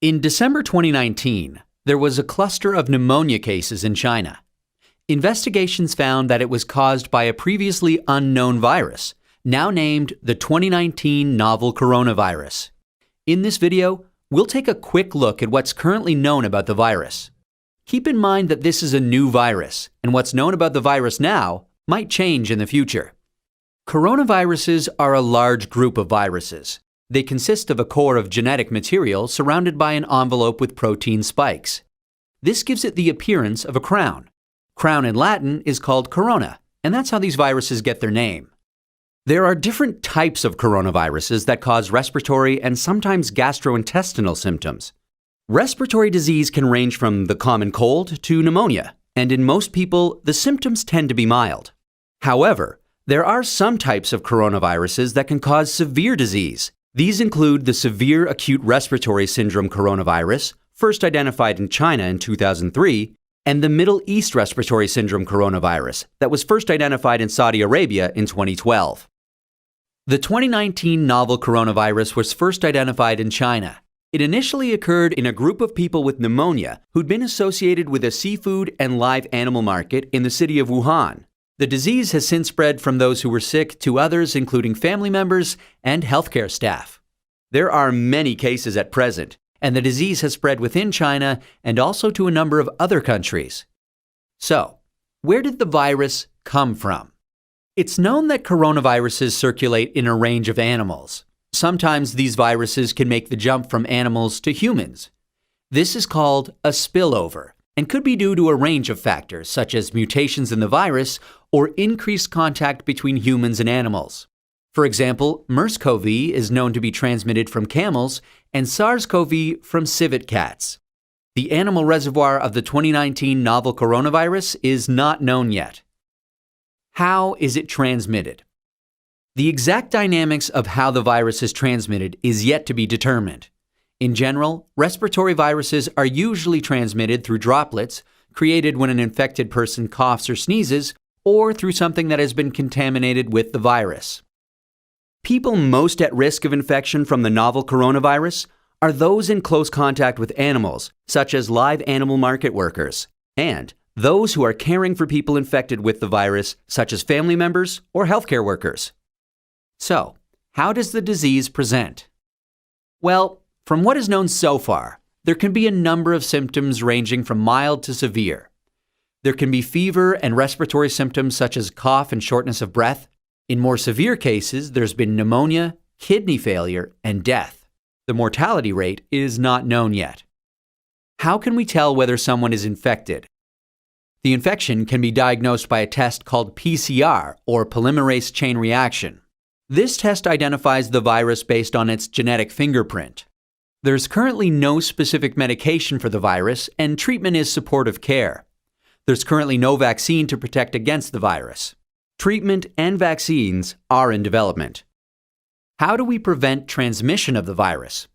In December 2019, there was a cluster of pneumonia cases in China. Investigations found that it was caused by a previously unknown virus, now named the 2019 novel coronavirus. In this video, we'll take a quick look at what's currently known about the virus. Keep in mind that this is a new virus, and what's known about the virus now might change in the future. Coronaviruses are a large group of viruses. They consist of a core of genetic material surrounded by an envelope with protein spikes. This gives it the appearance of a crown. Crown in Latin is called corona, and that's how these viruses get their name. There are different types of coronaviruses that cause respiratory and sometimes gastrointestinal symptoms. Respiratory disease can range from the common cold to pneumonia, and in most people, the symptoms tend to be mild. However, there are some types of coronaviruses that can cause severe disease. These include the severe acute respiratory syndrome coronavirus, first identified in China in 2003, and the Middle East respiratory syndrome coronavirus that was first identified in Saudi Arabia in 2012. The 2019 novel coronavirus was first identified in China. It initially occurred in a group of people with pneumonia who'd been associated with a seafood and live animal market in the city of Wuhan. The disease has since spread from those who were sick to others, including family members and healthcare staff. There are many cases at present, and the disease has spread within China and also to a number of other countries. So, where did the virus come from? It's known that coronaviruses circulate in a range of animals. Sometimes these viruses can make the jump from animals to humans. This is called a spillover, and could be due to a range of factors such as mutations in the virus or increased contact between humans and animals. For example, MERS-CoV is known to be transmitted from camels and SARS-CoV from civet cats. The animal reservoir of the 2019 novel coronavirus is not known yet. How is it transmitted? The exact dynamics of how the virus is transmitted is yet to be determined. In general, respiratory viruses are usually transmitted through droplets created when an infected person coughs or sneezes, or through something that has been contaminated with the virus. People most at risk of infection from the novel coronavirus are those in close contact with animals, such as live animal market workers, and those who are caring for people infected with the virus, such as family members or healthcare workers. So, how does the disease present? Well, from what is known so far, there can be a number of symptoms ranging from mild to severe. There can be fever and respiratory symptoms such as cough and shortness of breath. In more severe cases, there's been pneumonia, kidney failure, and death. The mortality rate is not known yet. How can we tell whether someone is infected? The infection can be diagnosed by a test called PCR, or polymerase chain reaction. This test identifies the virus based on its genetic fingerprint. There's currently no specific medication for the virus, and treatment is supportive care. There's currently no vaccine to protect against the virus. Treatment and vaccines are in development. How do we prevent transmission of the virus?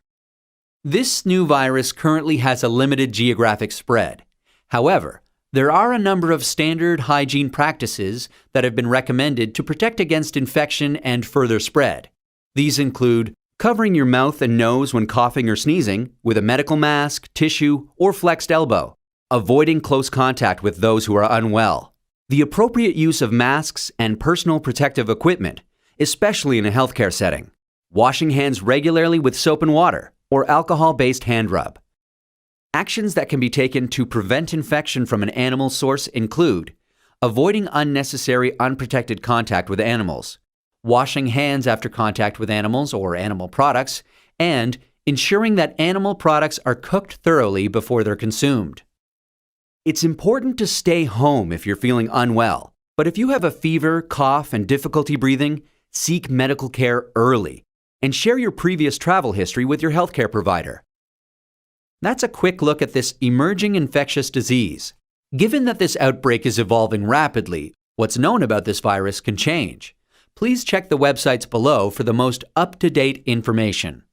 This new virus currently has a limited geographic spread. However, there are a number of standard hygiene practices that have been recommended to protect against infection and further spread. These include covering your mouth and nose when coughing or sneezing with a medical mask, tissue, or flexed elbow. Avoiding close contact with those who are unwell. The appropriate use of masks and personal protective equipment, especially in a healthcare setting. Washing hands regularly with soap and water or alcohol-based hand rub. Actions that can be taken to prevent infection from an animal source include avoiding unnecessary unprotected contact with animals, washing hands after contact with animals or animal products, and ensuring that animal products are cooked thoroughly before they're consumed. It's important to stay home if you're feeling unwell, but if you have a fever, cough, and difficulty breathing, seek medical care early and share your previous travel history with your healthcare provider. That's a quick look at this emerging infectious disease. Given that this outbreak is evolving rapidly, what's known about this virus can change. Please check the websites below for the most up-to-date information.